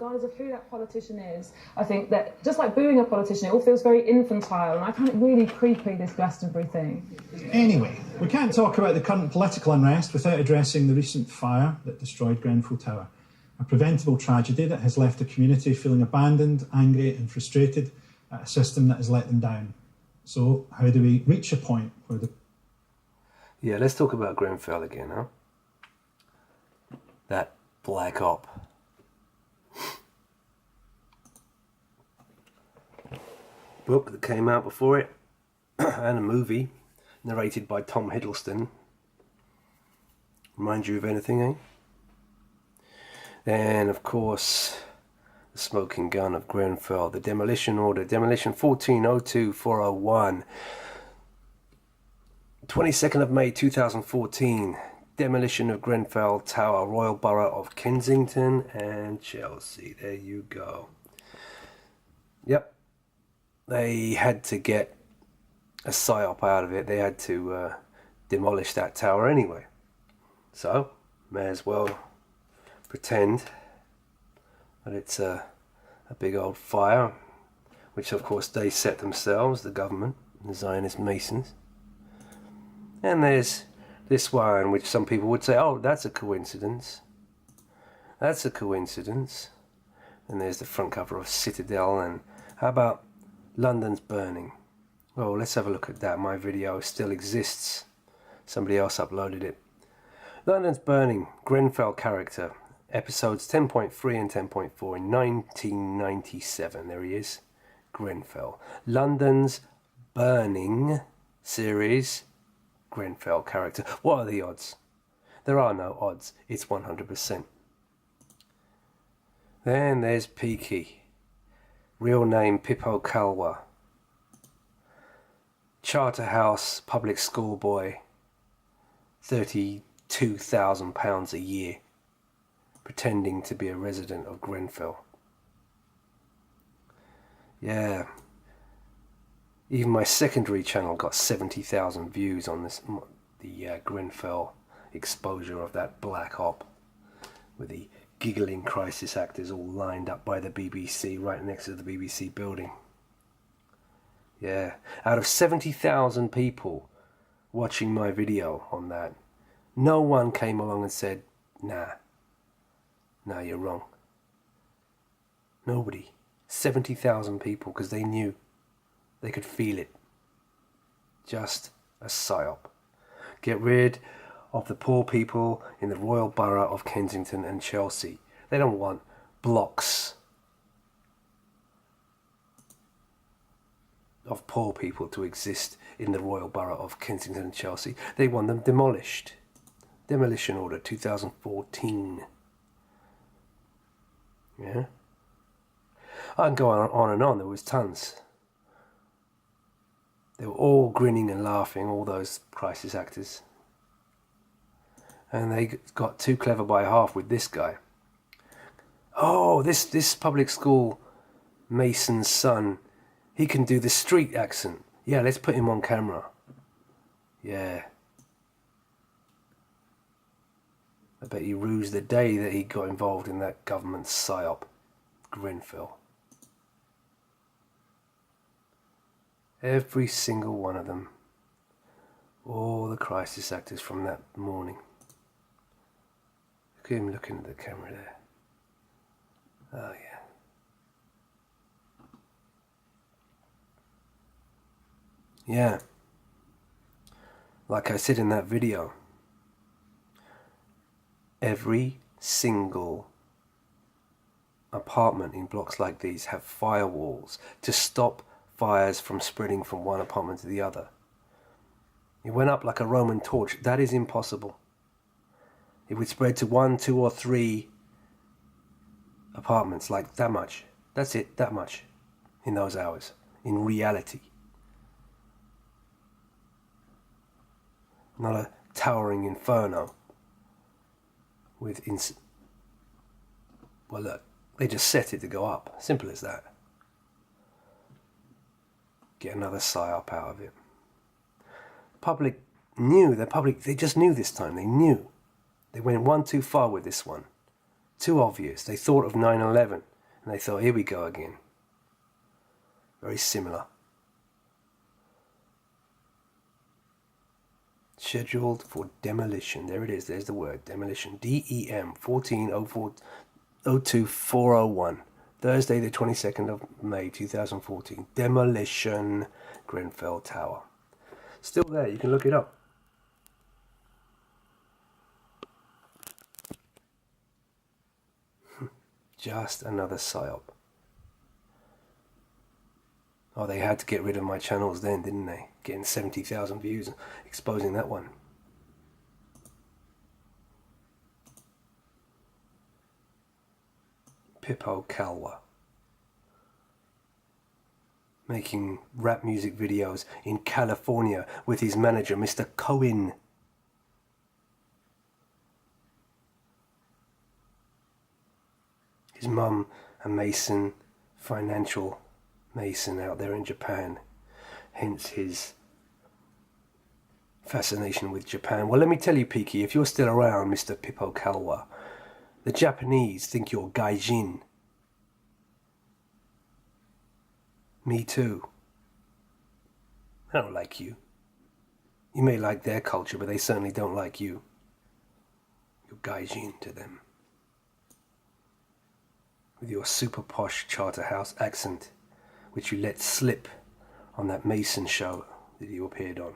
regardless of who that politician is. I think that, just like booing a politician, it all feels very infantile, and I find it really creepy, this Glastonbury thing. Anyway, we can't talk about the current political unrest without addressing the recent fire that destroyed Grenfell Tower. A preventable tragedy that has left the community feeling abandoned, angry and frustrated at a system that has let them down. So how do we reach a point where the... Yeah, let's talk about Grenfell again, huh? That black op. Book that came out before it, and a movie narrated by Tom Hiddleston. Remind you of anything, eh? Then, of course, the smoking gun of Grenfell, the demolition order, demolition 1402401, 22nd of May 2014, demolition of Grenfell Tower, Royal Borough of Kensington and Chelsea. There you go. Yep, they had to get a psyop out of it. They had to demolish that tower anyway. So, may as well pretend that it's a big old fire, which of course they set themselves, the government, the Zionist Masons. And there's this one which some people would say, oh, that's a coincidence. That's a coincidence. And there's the front cover of Citadel. And how about London's burning? Well, let's have a look at that. My video still exists. Somebody else uploaded it. London's burning, Grenfell character. Episodes 10.3 and 10.4 in 1997. There he is. Grenfell. London's burning series. Grenfell character. What are the odds? There are no odds. It's 100%. Then there's Peaky. Real name Pippo Kalwa. Charterhouse public school boy. £32,000 a year. Pretending to be a resident of Grenfell. Yeah. Even my secondary channel got 70,000 views on this, the Grenfell exposure of that black op, with the giggling crisis actors all lined up by the BBC, right next to the BBC building. Yeah, out of 70,000 people watching my video on that, no one came along and said, nah, you're wrong. Nobody. 70,000 people, because they knew. They could feel it. Just a psyop. Get rid of the poor people in the Royal Borough of Kensington and Chelsea. They don't want blocks of poor people to exist in the Royal Borough of Kensington and Chelsea. They want them demolished. Demolition Order 2014. Yeah? I can go on and on. There was tons. They were all grinning and laughing, all those crisis actors. And they got too clever by half with this guy. Oh, this public school Mason's son, he can do the street accent. Yeah, let's put him on camera. Yeah. I bet he rues the day that he got involved in that government psyop. Grenfell. Every single one of them. All the crisis actors from that morning. Look at him looking at the camera there. Oh yeah. Yeah. Like I said in that video, every single apartment in blocks like these have firewalls to stop fires from spreading from one apartment to the other. It went up like a Roman torch. That is impossible. It would spread to 1, 2 or 3 apartments, like that much. That's it, that much in those hours, in reality. Not a towering inferno with well look, they just set it to go up. Simple as that. Get another psyop out of it. Public knew, they just knew this time, they knew. They went one too far with this one. Too obvious. They thought of 9/11 And they thought, here we go again. Very similar. Scheduled for demolition. There it is. There's the word. Demolition. DEM 14/02/401. Thursday the 22nd of May 2014. Demolition. Grenfell Tower. Still there. You can look it up. Just another psyop. Oh, they had to get rid of my channels then, didn't they? Getting 70,000 views, exposing that one. Pippo Kalwa. Making rap music videos in California with his manager, Mr. Cohen. His mum, a Mason, financial Mason out there in Japan. Hence his fascination with Japan. Well, let me tell you, Peaky, if you're still around, Mr. Pippo Kalwa, the Japanese think you're gaijin. Me too. I don't like you. You may like their culture, but they certainly don't like you. You're gaijin to them. With your super posh Charterhouse accent, which you let slip on that Mason show that you appeared on.